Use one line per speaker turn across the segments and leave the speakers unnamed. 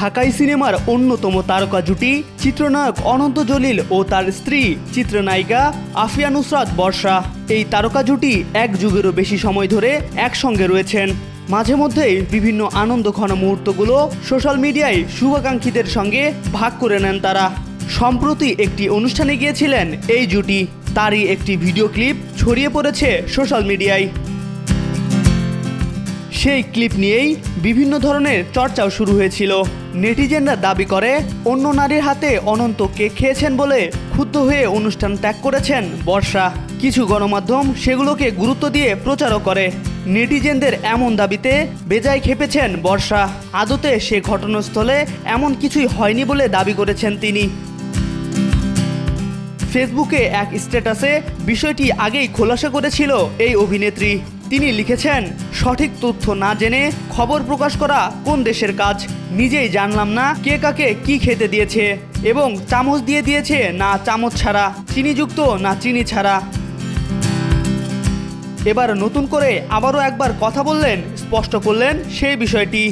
ঢাকাই সিনেমার অন্যতম তারকা জুটি চিত্রনায়ক অনন্ত জলিল ও তার স্ত্রী চিত্রনায়িকা আফিয়া নুসরাত বর্ষা। এই তারকা জুটি এক যুগেরও বেশি সময় ধরে একসঙ্গে রয়েছেন। মাঝে মধ্যেই বিভিন্ন আনন্দঘন মুহূর্তগুলো সোশ্যাল মিডিয়ায় শুভাকাঙ্ক্ষীদের সঙ্গে ভাগ করে নেন তারা। সম্প্রতি একটি অনুষ্ঠানে গিয়েছিলেন এই জুটি, তারই একটি ভিডিও ক্লিপ ছড়িয়ে পড়েছে সোশ্যাল মিডিয়ায়। সেই ক্লিপ নিয়েই বিভিন্ন ধরনের চর্চাও শুরু হয়েছিল। নেটিজেনরা দাবি করে অন্য নারীর হাতে অনন্ত কেক খেয়েছেন বলে ক্ষুব্ধ হয়ে অনুষ্ঠান ত্যাগ করেছেন বর্ষা। কিছু গণমাধ্যম সেগুলোকে গুরুত্ব দিয়ে প্রচারও করে। নেটিজেনদের এমন দাবিতে বেজায় খেপেছেন বর্ষা। আদতে সে ঘটনাস্থলে এমন কিছুই হয়নি বলে দাবি করেছেন তিনি। ফেসবুকে এক স্ট্যাটাসে বিষয়টি আগেই খোলাসা করেছিল এই অভিনেত্রী। তিনি লিখেছেন, সঠিক তথ্য না জেনে খবর প্রকাশ করা কোন দেশের কাজ? নিজেই জানলাম না কে কাকে কি খেতে দিয়েছে, এবং চামচ দিয়ে দিয়েছে না চামচ ছাড়া, চিনিযুক্ত না চিনি ছাড়া। এবার নতুন করে আবারও একবার কথা বললেন, স্পষ্ট করলেন সেই বিষয়টি।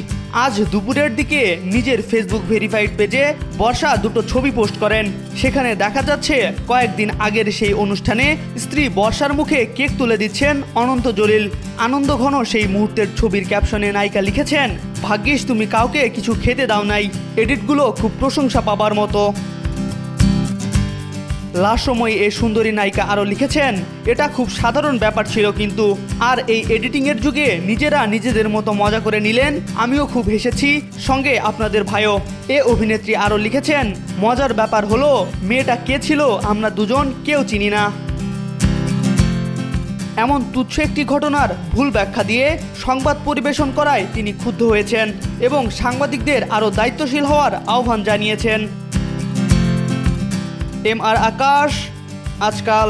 আজ দুপুরের দিকে নিজের ফেসবুক ভেরিফাইড পেজে বর্ষা দুটো ছবি পোস্ট করেন। সেখানে দেখা যাচ্ছে কয়েকদিন আগের সেই অনুষ্ঠানে স্ত্রী বর্ষার মুখে কেক তুলে দিচ্ছেন অনন্ত জলিল। আনন্দঘন সেই মুহূর্তের ছবির ক্যাপশনে নায়িকা লিখেছেন, ভাগ্যিস তুমি কাউকে কিছু খেতে দাও নাই। এডিটগুলো খুব প্রশংসা পাবার মতো। লাস্ট সময় এই সুন্দরী নায়িকা আরও লিখেছেন, এটা খুব সাধারণ ব্যাপার ছিল কিন্তু, আর এই এডিটিংয়ের যুগে নিজেরা নিজেদের মতো মজা করে নিলেন। আমিও খুব হেসেছি, সঙ্গে আপনাদের ভাইও। এ অভিনেত্রী আরও লিখেছেন, মজার ব্যাপার হলো মেয়েটা কে ছিল আমরা দুজন কেউ চিনি না। এমন তুচ্ছ একটি ঘটনার ভুল ব্যাখ্যা দিয়ে সংবাদ পরিবেশন করায় তিনি ক্ষুব্ধ হয়েছেন এবং সাংবাদিকদের আরও দায়িত্বশীল হওয়ার আহ্বান জানিয়েছেন। এম আর আকাশ, আজকাল।